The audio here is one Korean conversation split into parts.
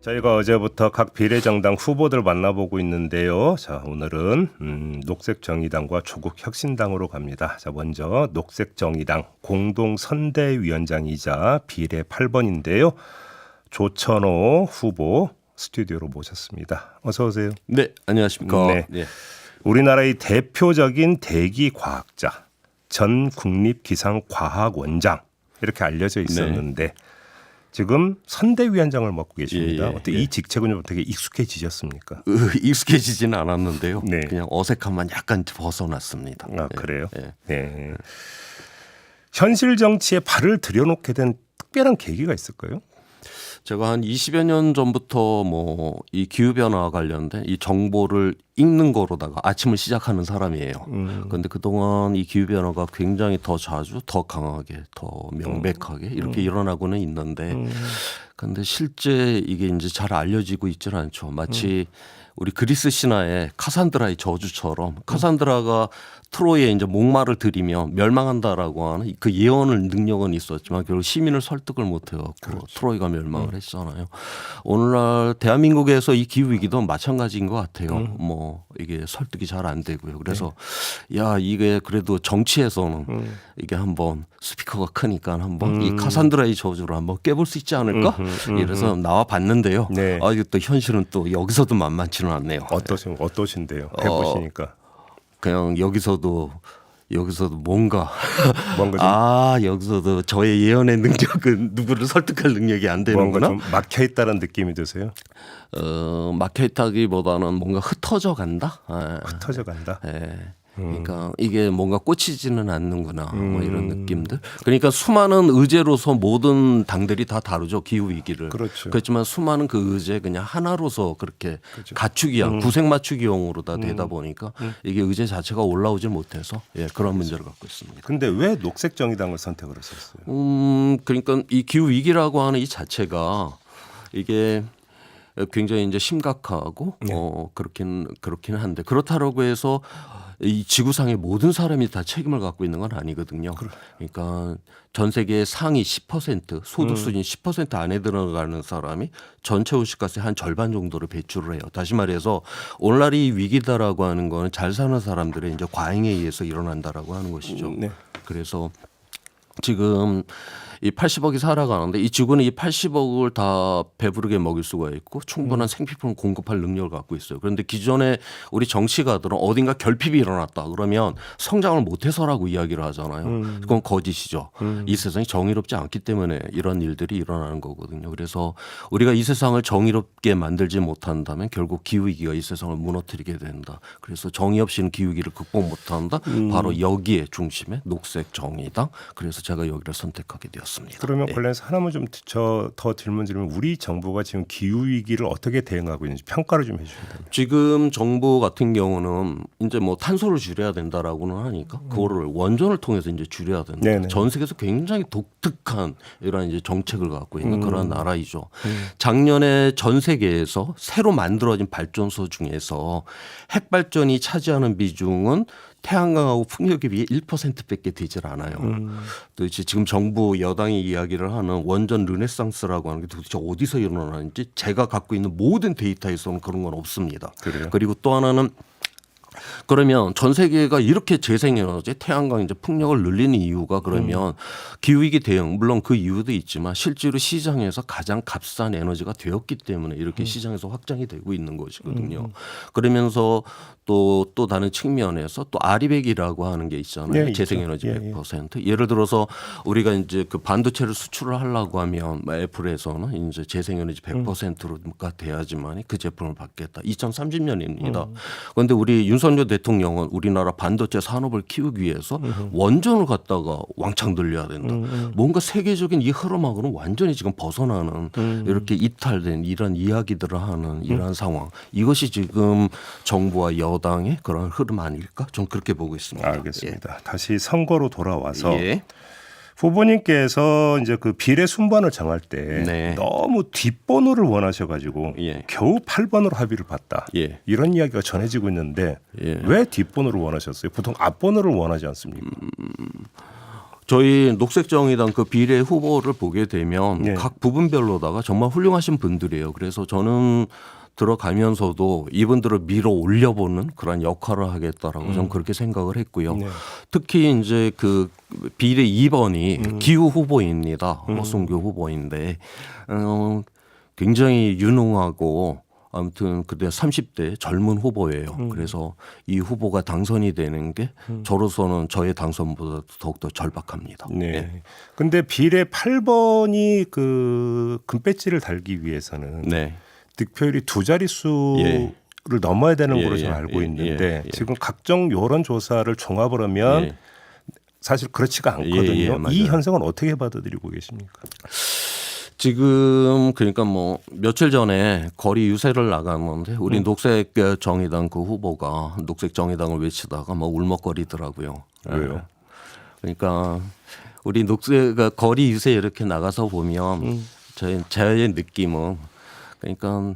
저희가 어제부터 각 비례정당 후보들 만나보고 있는데요. 자, 오늘은 녹색정의당과 조국혁신당으로 갑니다. 자, 먼저 녹색정의당 공동선대위원장이자 비례 8번인데요. 조천호 후보 스튜디오로 모셨습니다. 어서 오세요. 네, 안녕하십니까. 네. 우리나라의 대표적인 대기과학자, 전 국립기상과학원장 이렇게 알려져 있었는데 지금 선대위원장을 맡고 계십니다. 어떻게 이 직책은 좀 되게 익숙해지셨습니까? 익숙해지지는 않았는데요. 네. 그냥 어색함만 약간 벗어났습니다. 아, 그래요? 네. 네. 현실 정치에 발을 들여놓게 된 특별한 계기가 있을까요? 제가 한 20여 년 전부터 뭐 이 기후 변화와 관련된 이 정보를 읽는 거로다가 아침을 시작하는 사람이에요. 그런데 그동안 이 기후 변화가 굉장히 더 자주, 더 강하게, 더 명백하게 이렇게 일어나고는 있는데, 그런데 실제 이게 이제 잘 알려지고 있지는 않죠. 마치 우리 그리스 신화의 카산드라의 저주처럼 카산드라가 트로이에 이제 목마를 들이면 멸망한다라고 하는 그 예언을 능력은 있었지만 결국 시민을 설득을 못해갖고 트로이가 멸망을 했잖아요. 오늘날 대한민국에서 이 기후 위기도 마찬가지인 것 같아요. 뭐 이게 설득이 잘 안 되고요. 그래서 야 이게 그래도 정치에서는 이게 한번 스피커가 크니까 한번 이 카산드라의 저주를 한번 깨볼 수 있지 않을까? 이래서 나와 봤는데요. 네. 이게 또 현실은 또 여기서도 만만치는 않네요. 어떠신데요? 해보시니까. 그냥 여기서도 뭔가 뭔가 좀, 여기서도 저의 예언의 능력은 누구를 설득할 능력이 안 뭔가 되는구나. 좀 막혀있다는 느낌이 드세요? 막혀있다기보다는 뭔가 흩어져 간다. 흩어져 간다? 그러니까 이게 뭔가 꽂히지는 않는구나 뭐 이런 느낌들. 그러니까 수많은 의제로서 모든 당들이 다 다루죠, 기후 위기를. 그렇죠. 그렇지만 수많은 그 의제 그냥 하나로서 그렇게 갖추기형, 구색 맞추기용으로 다 되다 보니까 이게 의제 자체가 올라오질 못해서 그런 문제를 갖고 있습니다. 근데 왜 녹색정의당을 선택을 하셨어요? 그러니까 이 기후 위기라고 하는 이 자체가 이게 굉장히 이제 심각하고 그렇긴 한데 그렇다라고 해서 이 지구상의 모든 사람이 다 책임을 갖고 있는 건 아니거든요. 그러니까 전 세계의 상위 10% 소득 수준 10% 안에 들어가는 사람이 전체 온실가스의 한 절반 정도를 배출을 해요. 다시 말해서 오늘날 이 위기다라고 하는 거는 잘 사는 사람들의 이제 과잉에 의해서 일어난다라고 하는 것이죠. 그래서 지금 이 80억이 살아가는데 이 지구는 이 80억을 다 배부르게 먹일 수가 있고 충분한 생필품을 공급할 능력을 갖고 있어요. 그런데 기존에 우리 정치가들은 어딘가 결핍이 일어났다 그러면 성장을 못해서라고 이야기를 하잖아요. 그건 거짓이죠. 이 세상이 정의롭지 않기 때문에 이런 일들이 일어나는 거거든요. 그래서 우리가 이 세상을 정의롭게 만들지 못한다면 결국 기후위기가 이 세상을 무너뜨리게 된다. 그래서 정의 없이는 기후위기를 극복 못한다. 바로 여기에 중심에 녹색 정의당. 그래서 제가 여기를 선택하게 되었습니다. 그러면 관련해서 하나만 좀 더 질문 드리면 우리 정부가 지금 기후 위기를 어떻게 대응하고 있는지 평가를 좀 해주신다면. 지금 정부 같은 경우는 이제 뭐 탄소를 줄여야 된다라고는 하니까 그거를 원전을 통해서 이제 줄여야 된다. 네네. 전 세계에서 굉장히 독특한 이런 이제 정책을 갖고 있는 그런 나라이죠. 작년에 전 세계에서 새로 만들어진 발전소 중에서 핵발전이 차지하는 비중은 태양광하고 풍력에 비해 1%밖에 되질 않아요. 또 이제 지금 정부 여당이 이야기를 하는 원전 르네상스라고 하는 게 도대체 어디서 일어나는지 제가 갖고 있는 모든 데이터에서는 그런 건 없습니다. 그래요? 그리고 또 하나는 그러면 전 세계가 이렇게 재생에너지 태양광 이제 풍력을 늘리는 이유가 그러면 기후위기 대응 물론 그 이유도 있지만 실제로 시장에서 가장 값싼 에너지가 되었기 때문에 이렇게 시장에서 확장이 되고 있는 것이거든요. 그러면서 또 다른 측면에서 또 아리백이라고 하는 게 있잖아요. 재생에너지 100%. 예를 들어서 우리가 이제 그 반도체를 수출을 하려고 하면 애플에서는 이제 재생에너지 100%가 돼야지만 그 제품을 받겠다. 2030년입니다. 그런데 우리 윤석열 대통령은 우리나라 반도체 산업을 키우기 위해서 원전을 갖다가 왕창 늘려야 된다. 뭔가 세계적인 이 흐름하고는 완전히 지금 벗어나는 이렇게 이탈된 이런 이야기들을 하는 이러한 상황. 이것이 지금 정부와 여당의 그런 흐름 아닐까? 좀 그렇게 보고 있습니다. 알겠습니다. 다시 선거로 돌아와서 후보님께서 이제 그 비례 순번을 정할 때 너무 뒷번호를 원하셔가지고 겨우 8번으로 합의를 봤다. 이런 이야기가 전해지고 있는데 왜 뒷번호를 원하셨어요? 보통 앞번호를 원하지 않습니까? 저희 녹색정의당 그 비례 후보를 보게 되면 네. 각 부분별로다가 정말 훌륭하신 분들이에요. 그래서 저는 들어가면서도 이분들을 밀어 올려보는 그런 역할을 하겠다라고 저는 그렇게 생각을 했고요. 네. 특히 이제 그 비례 2번이 기후 후보입니다. 허순교 후보인데 굉장히 유능하고 아무튼 그때 30대 젊은 후보예요. 그래서 이 후보가 당선이 되는 게 저로서는 저의 당선보다 더욱더 절박합니다. 네. 예. 근데 비례 8번이 그 금배지를 달기 위해서는 네. 득표율이 두 자릿수를 예. 넘어야 되는 예, 걸로 예, 저는 알고 예, 있는데 예. 지금 각종 여론 조사를 종합을 하면 예. 사실 그렇지가 않거든요. 예, 예, 맞아요. 이 현상은 어떻게 받아들이고 계십니까? 지금 그러니까 뭐 며칠 전에 거리 유세를 나갔는데 우리 녹색 정의당 그 후보가 녹색 정의당을 외치다가 뭐 울먹거리더라고요. 왜요? 그러니까 우리 녹색 거리 유세 이렇게 나가서 보면 저의 느낌은 그러니까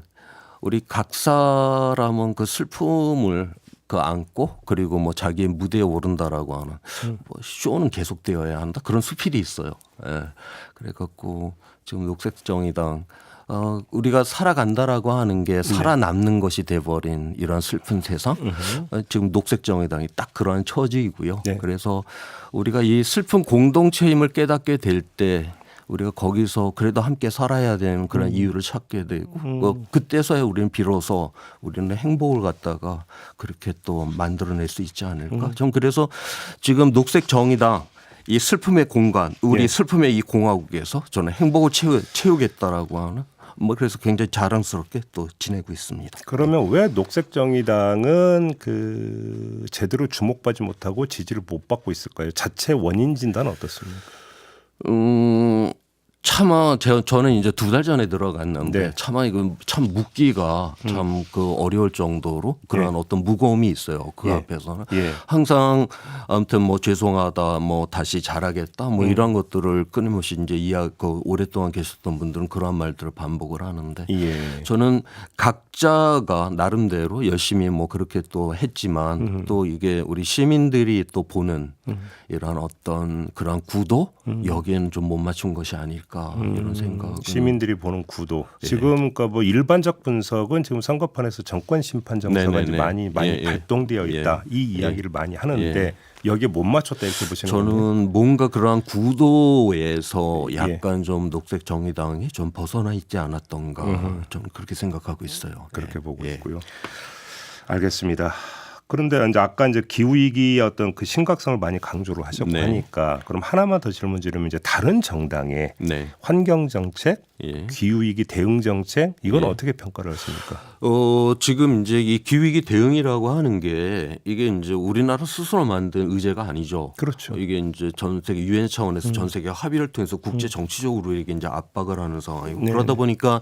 우리 각 사람은 그 슬픔을 그 안고 그리고 뭐 자기의 무대에 오른다라고 하는 뭐 쇼는 계속되어야 한다 그런 수필이 있어요. 예. 그래갖고 지금 녹색정의당 우리가 살아간다라고 하는 게 살아남는 것이 돼버린 이런 슬픈 세상. 지금 녹색정의당이 딱 그러한 처지이고요. 네. 그래서 우리가 이 슬픈 공동체임을 깨닫게 될 때 우리가 거기서 그래도 함께 살아야 되는 그런 이유를 찾게 되고 그때서야 우리는 비로소 우리는 행복을 갖다가 그렇게 또 만들어낼 수 있지 않을까. 전 그래서 지금 녹색 정의당 이 슬픔의 공간 우리 네. 슬픔의 이 공화국에서 저는 행복을 채우겠다라고 하는 뭐 그래서 굉장히 자랑스럽게 또 지내고 있습니다. 그러면 왜 녹색 정의당은 그 제대로 주목받지 못하고 지지를 못 받고 있을까요? 자체 원인 진단은 어떻습니까? 차마 저는 이제 2달 전에 들어갔는데 네. 차마 이거 참 묻기가 참 그 어려울 정도로 그러한 어떤 무거움이 있어요. 그 예. 앞에서는 예. 항상 아무튼 뭐 죄송하다 뭐 다시 잘하겠다 뭐 이런 것들을 끊임없이 이제 그 오랫동안 계셨던 분들은 그러한 말들을 반복을 하는데 예. 저는 각자가 나름대로 열심히 뭐 그렇게 또 했지만 또 이게 우리 시민들이 또 보는 이런 어떤 그런 구도 여기에는 좀 못 맞춘 것이 아닐까 이런 생각은 시민들이 보는 구도. 지금 그러니까 뭐 일반적 분석은 지금 선거판에서 정권 심판 정서가 네네네. 이제 많이 예, 예. 발동되어 있다. 예. 이 이야기를 많이 하는데 예. 여기에 못 맞췄다 이렇게 보시는 거예요. 저는 뭔가 그러한 구도에서 예. 약간 좀 녹색 정의당이 좀 벗어나 있지 않았던가 좀 그렇게 생각하고 있어요. 그렇게 예. 보고 예. 있고요. 알겠습니다. 그런데 이제 아까 이제 기후 위기의 어떤 그 심각성을 많이 강조를 하셨고 네. 하니까 그럼 하나만 더 질문 드리면 이제 다른 정당의 네. 환경 정책, 예. 기후 위기 대응 정책 이건 예. 어떻게 평가를 하십니까? 지금 이제 이 기후위기 대응이라고 하는 게 이게 이제 우리나라 스스로 만든 의제가 아니죠. 그렇죠. 이게 이제 전 세계 유엔 차원에서 전 세계 합의를 통해서 국제 정치적으로 이게 이제 압박을 하는 상황이고 네. 그러다 보니까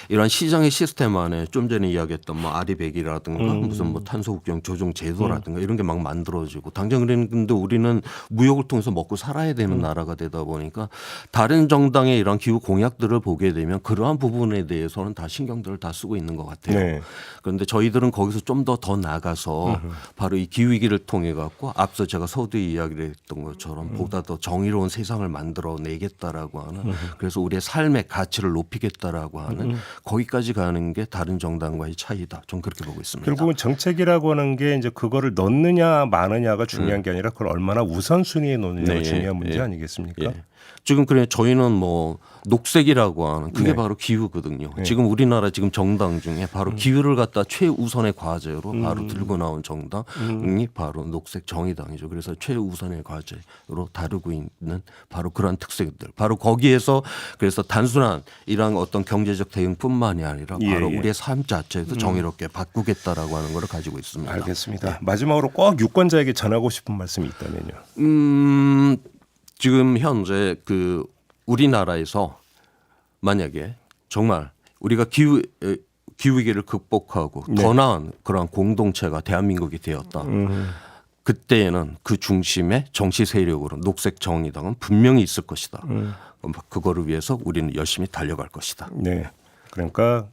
이런 시장의 시스템 안에 좀 전에 이야기했던 뭐 아리백이라든가 무슨 뭐 탄소국경 조정 제도라든가 이런 게 막 만들어지고 당장 그랬는데 우리는 무역을 통해서 먹고 살아야 되는 나라가 되다 보니까 다른 정당의 이런 기후 공약들을 보게 되면 그러한 부분에 대해서는 다 신경들을 다 쓰고 있는 것 같아요. 네. 그런데 저희들은 거기서 좀 더 나가서 바로 이 기후위기를 통해 갖고 앞서 제가 서두에 이야기를 했던 것처럼 보다 더 정의로운 세상을 만들어내겠다라고 하는 그래서 우리의 삶의 가치를 높이겠다라고 하는 거기까지 가는 게 다른 정당과의 차이다. 좀 그렇게 보고 있습니다. 결국은 정책이라고 하는 게 이제 그거를 넣느냐 마느냐가 중요한 게 아니라 그걸 얼마나 우선순위에 놓느냐가 네, 중요한 문제 예. 아니겠습니까? 예. 지금 그래 저희는 뭐 녹색이라고 하는 그게 네. 바로 기후거든요. 네. 지금 우리나라 지금 정당 중에 바로 기후를 갖다 최우선의 과제로 바로 들고 나온 정당이 바로 녹색 정의당이죠. 그래서 최우선의 과제로 다루고 있는 바로 그런 특색들. 바로 거기에서 그래서 단순한 이런 어떤 경제적 대응뿐만이 아니라 예, 바로 예. 우리의 삶 자체도 정의롭게 바꾸겠다라고 하는 걸 가지고 있습니다. 알겠습니다. 마지막으로 꼭 유권자에게 전하고 싶은 말씀이 있다면요. 지금 현재 그 우리나라에서 만약에 정말 우리가 기후 위기를 극복하고 네. 더 나은 그런 공동체가 대한민국이 되었다. 그때에는 그 중심에 정치 세력으로 녹색 정의당은 분명히 있을 것이다. 그거를 위해서 우리는 열심히 달려갈 것이다. 네. 그러니까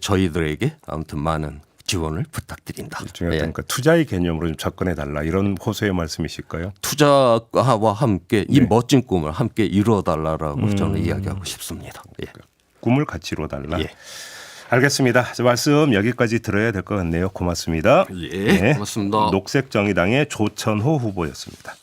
저희들에게 아무튼 많은 지원을 부탁드린다. 일종의 예. 그러니까 투자의 개념으로 좀 접근해 달라 이런 호소의 말씀이실까요? 투자와 함께 이 네. 멋진 꿈을 함께 이루어달라고 저는 이야기하고 싶습니다. 예. 꿈을 같이 이루어달라. 예. 알겠습니다. 저 말씀 여기까지 들어야 될 것 같네요. 고맙습니다. 예, 고맙습니다. 녹색정의당의 조천호 후보였습니다.